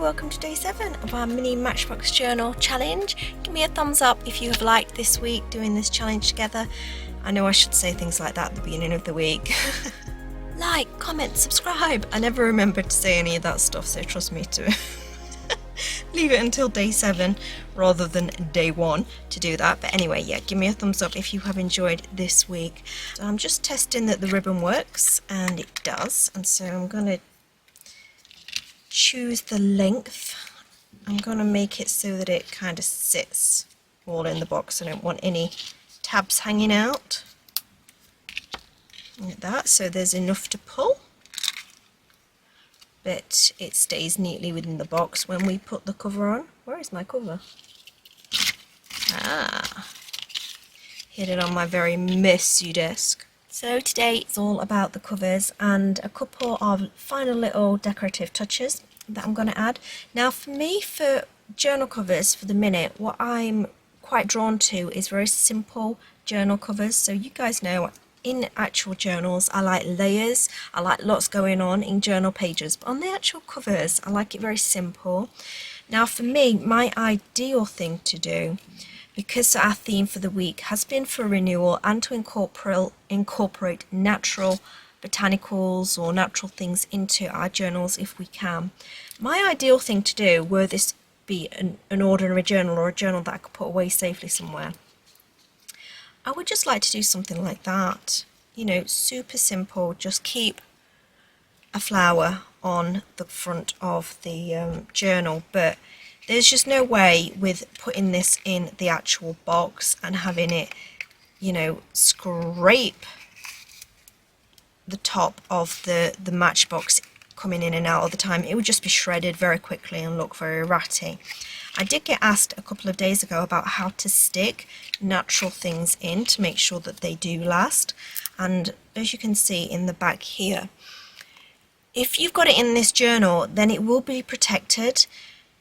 welcome to day 7 of our mini Matchbox journal challenge. Give me a thumbs up if you have liked this week doing this challenge together. I know I should say things like that at the beginning of the week. Like, comment, subscribe. I never remembered to say any of that stuff, so trust me to leave it until day 7 rather than day 1 to do that. But anyway, yeah, give me a thumbs up if you have enjoyed this week. So I'm just testing that the ribbon works, and it does. And so I'm going to choose the length. I'm going to make it so that it kind of sits all in the box. I don't want any tabs hanging out like that, so there's enough to pull, but it stays neatly within the box when we put the cover on. Where is my cover? Hid it on my very messy desk. So today it's all about the covers and a couple of final little decorative touches that I'm going to add. Now for me, for journal covers for the minute, what I'm quite drawn to is very simple journal covers. So you guys know in actual journals I like layers, I like lots going on in journal pages, but on the actual covers I like it very simple. Now for me, my ideal thing to do, because our theme for the week has been for renewal and to incorporate natural botanicals or natural things into our journals if we can. My ideal thing to do, were this be an ordinary journal or a journal that I could put away safely somewhere, I would just like to do something like that. You know, super simple, just keep a flower on the front of the journal, but there's just no way with putting this in the actual box and having it, you know, scrape the top of the matchbox coming in and out all the time. It would just be shredded very quickly and look very ratty. I did get asked a couple of days ago about how to stick natural things in to make sure that they do last, and as you can see in the back here, if you've got it in this journal then it will be protected.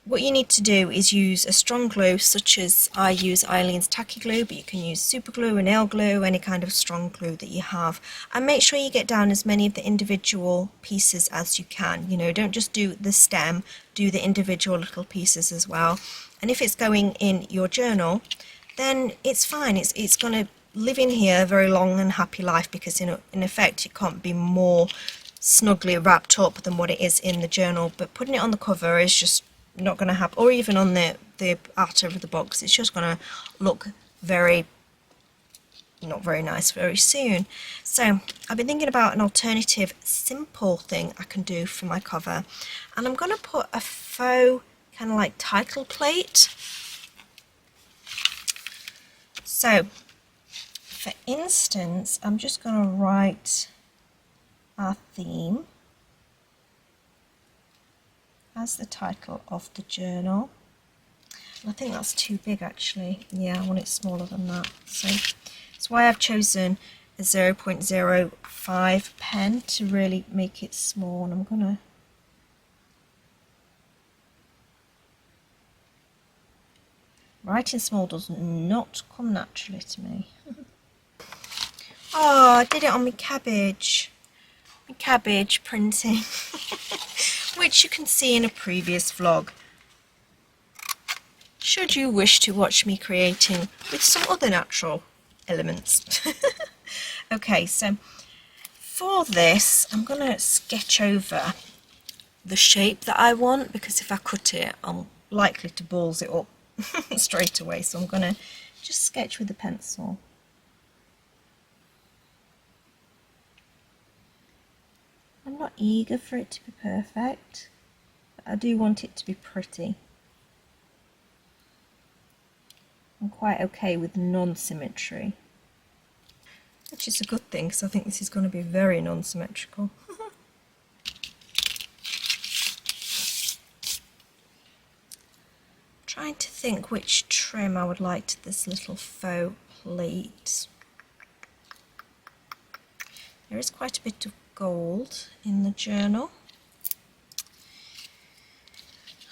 What you need to do is use a strong glue, such as I use Eileen's tacky glue, but you can use super glue, nail glue, any kind of strong glue that you have, and make sure you get down as many of the individual pieces as you can. You know, don't just do the stem, do the individual little pieces as well. And if it's going in your journal, then it's fine, it's going to live in here a very long and happy life, because in effect it can't be more snugly wrapped up than what it is in the journal. But putting it on the cover is just not going to happen, or even on the outer of the box, it's just going to look not very nice very soon. So I've been thinking about an alternative simple thing I can do for my cover, and I'm going to put a faux kind of like title plate. So for instance, I'm just going to write our theme as the title of the journal. I think that's too big actually. Yeah, I want it smaller than that. So that's why I've chosen a 0.05 pen to really make it small. And I'm gonna writing small does not come naturally to me. Oh, I did it on my cabbage. My cabbage printing. Which you can see in a previous vlog, should you wish to watch me creating with some other natural elements. Okay, so for this I'm going to sketch over the shape that I want, because if I cut it I'm likely to balls it up straight away, so I'm going to just sketch with a pencil. I'm not eager for it to be perfect, but I do want it to be pretty. I'm quite okay with non-symmetry, which is a good thing, because I think this is going to be very non-symmetrical. Trying to think which trim I would like to this little faux plate. There is quite a bit of gold in the journal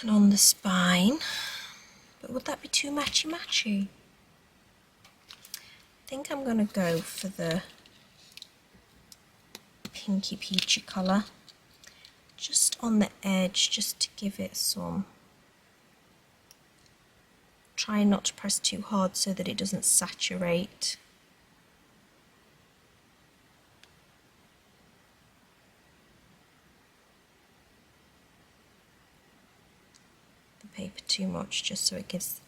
and on the spine, but would that be too matchy? I think I'm going to go for the pinky peachy colour, just on the edge, just to give it some. Try not to press too hard so that it doesn't saturate. The paper too much, just so it gives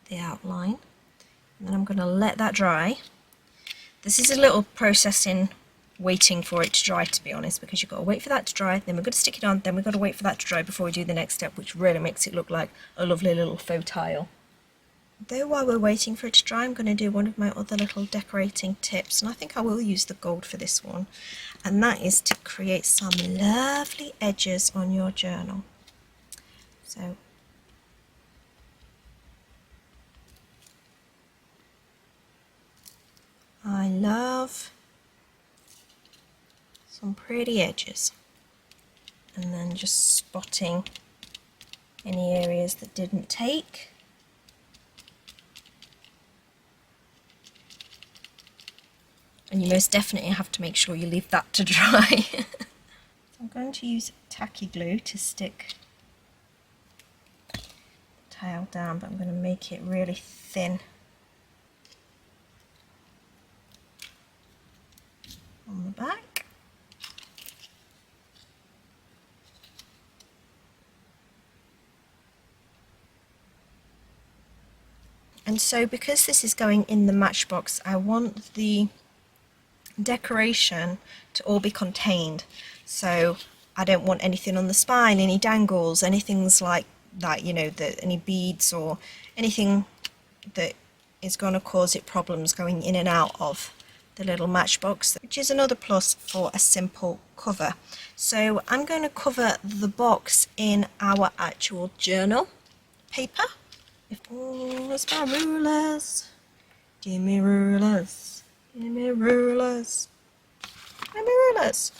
the outline. And then I'm going to let that dry. This is a little process in waiting for it to dry, to be honest, because you've got to wait for that to dry, then we're going to stick it on, then we've got to wait for that to dry before we do the next step, which really makes it look like a lovely little faux tile. Though while we're waiting for it to dry, I'm going to do one of my other little decorating tips, and I think I will use the gold for this one, and that is to create some lovely edges on your journal. So I love some pretty edges, and then just spotting any areas that didn't take. And you most definitely have to make sure you leave that to dry. So I'm going to use tacky glue to stick the tile down, but I'm going to make it really thin on the back. And so because this is going in the matchbox, I want the decoration to all be contained. So I don't want anything on the spine, any dangles, anything like that, you know, any beads or anything that is going to cause it problems going in and out of the little matchbox, which is another plus for a simple cover. So I'm going to cover the box in our actual journal paper. Oh, where's my rulers? Give me rulers. Give me rulers. Give me rulers.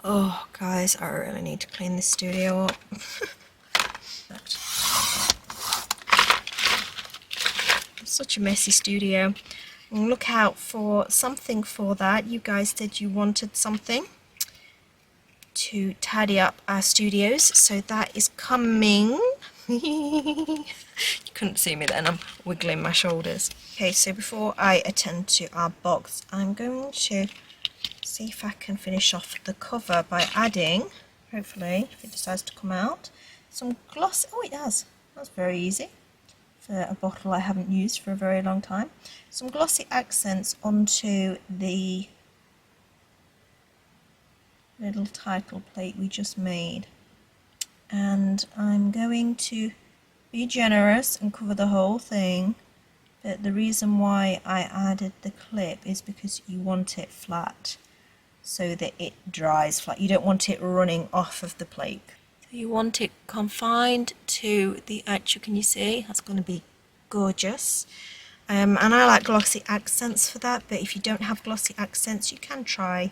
Oh, guys, I really need to clean this studio up. Such a messy studio. And look out for something for that. You guys said you wanted something to tidy up our studios, so that is coming. You couldn't see me then, I'm wiggling my shoulders. Okay, so before I attend to our box, I'm going to see if I can finish off the cover by adding, hopefully, if it decides to come out, some gloss. Oh, it does. That's very easy for a bottle I haven't used for a very long time. Some glossy accents onto the little title plate we just made. And I'm going to be generous and cover the whole thing, but the reason why I added the clip is because you want it flat so that it dries flat. You don't want it running off of the plate. So you want it confined to the actual, can you see? That's going to be gorgeous. And I like glossy accents for that, but if you don't have glossy accents, you can try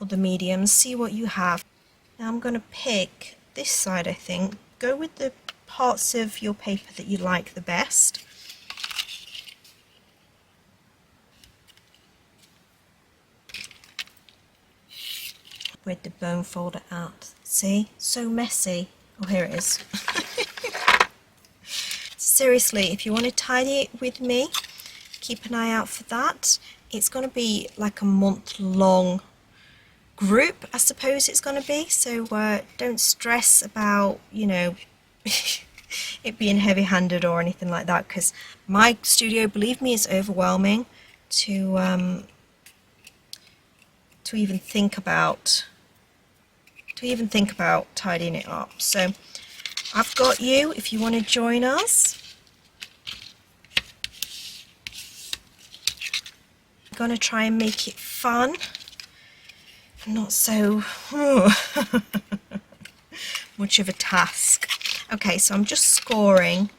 other mediums, see what you have. Now I'm going to pick this side, I think. Go with the parts of your paper that you like the best. Where'd the bone folder out? See? So messy. Oh, here it is. Seriously, if you want to tidy it with me, keep an eye out for that. It's going to be like a month-long group, I suppose it's going to be, so don't stress about, you know, it being heavy-handed or anything like that, because my studio, believe me, is overwhelming to even think about tidying it up. So I've got you if you want to join us. I'm going to try and make it fun. Not so much of a task. Okay, so I'm just scoring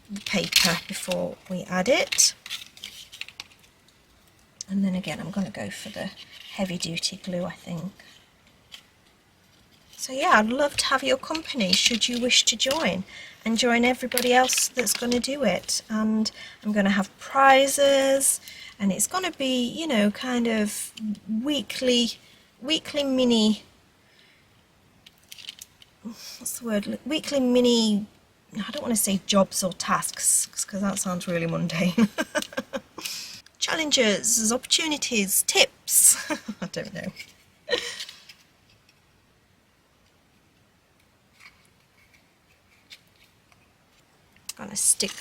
the paper before we add it. And then again, I'm going to go for the heavy duty glue, I think. So yeah, I'd love to have your company should you wish to join, and join everybody else that's going to do it. And I'm going to have prizes, and it's going to be, you know, kind of weekly mini, what's the word, weekly mini, I don't want to say jobs or tasks because that sounds really mundane. Challenges, opportunities, tips. I don't know. Gonna stick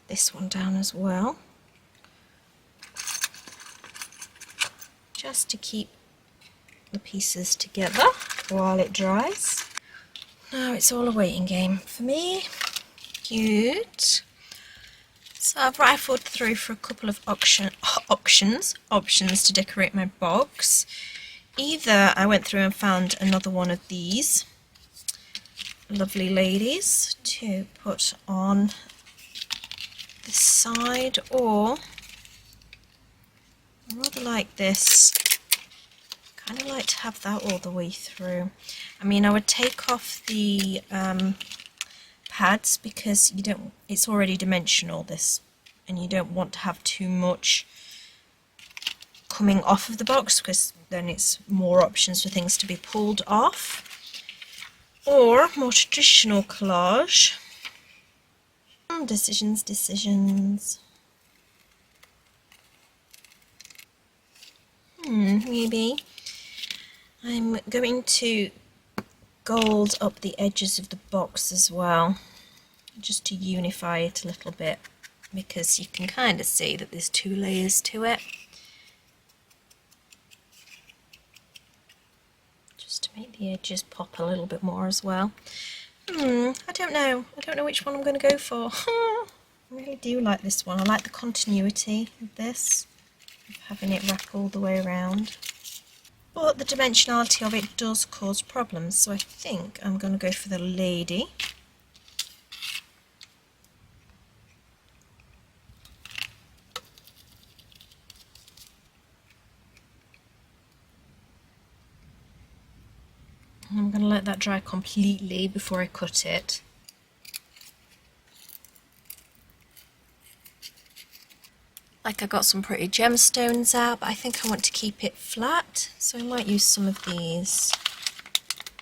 this one down as well, just to keep the pieces together while it dries. Now it's all a waiting game for me. Cute. So I've rifled through for a couple of options to decorate my box. Either I went through and found another one of these lovely ladies to put on the side, or I rather like this, kind of like to have that all the way through. I mean, I would take off the pads because you don't, it's already dimensional, this, and you don't want to have too much coming off of the box because then it's more options for things to be pulled off. Or more traditional collage. Decisions. Maybe I'm going to gold up the edges of the box as well, just to unify it a little bit, because you can kind of see that there's two layers to it. Just to make the edges pop a little bit more as well. I don't know which one I'm going to go for. I really do like this one. I like the continuity of this, of having it wrap all the way around. But the dimensionality of it does cause problems, so I think I'm going to go for the lady. And I'm going to let that dry completely before I cut it. Like, I got some pretty gemstones out, but I think I want to keep it flat, so I might use some of these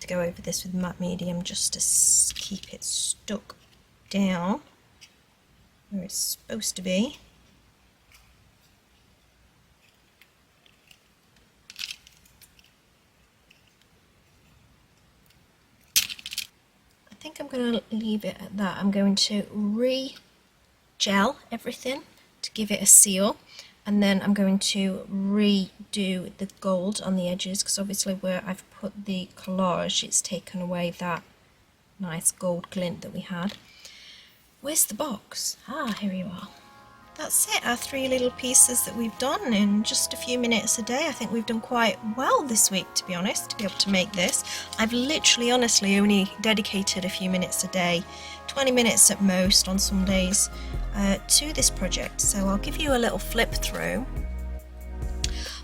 to go over this with matte medium, just to keep it stuck down where it's supposed to be. I think I'm going to leave it at that. I'm going to re-gel everything to give it a seal, and then I'm going to redo the gold on the edges, because obviously where I've put the collage it's taken away that nice gold glint that we had. Where's the box? Ah, here you are. That's it, our 3 little pieces that we've done in just a few minutes a day. I think we've done quite well this week, to be honest, to be able to make this. I've literally, honestly, only dedicated a few minutes a day, 20 minutes at most on some days, to this project. So I'll give you a little flip through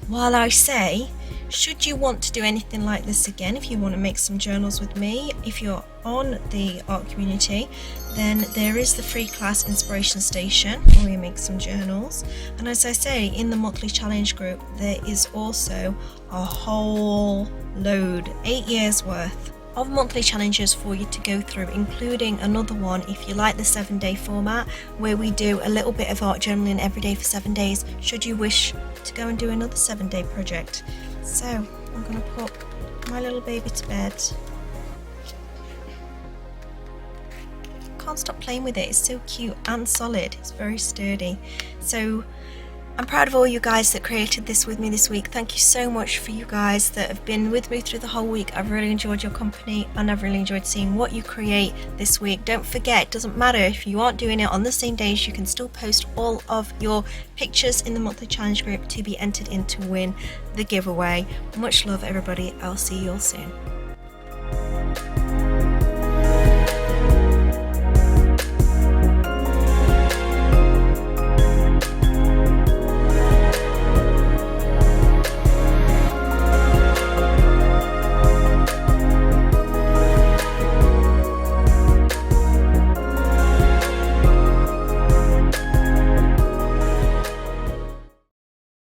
while I say, should you want to do anything like this again, if you want to make some journals with me, if you're on the art community, then there is the free class Inspiration Station where we make some journals. And as I say, in the monthly challenge group there is also a whole load, 8 years worth of monthly challenges for you to go through, including another one if you like the 7-day format, where we do a little bit of art journaling every day for 7 days, should you wish to go and do another 7-day project. So I'm going to put my little baby to bed. Can't stop playing with it, it's so cute and solid, it's very sturdy. So I'm proud of all you guys that created this with me this week. Thank you so much for you guys that have been with me through the whole week. I've really enjoyed your company, and I've really enjoyed seeing what you create this week. Don't forget, it doesn't matter if you aren't doing it on the same days, you can still post all of your pictures in the monthly challenge group to be entered in to win the giveaway. Much love everybody, I'll see you all soon.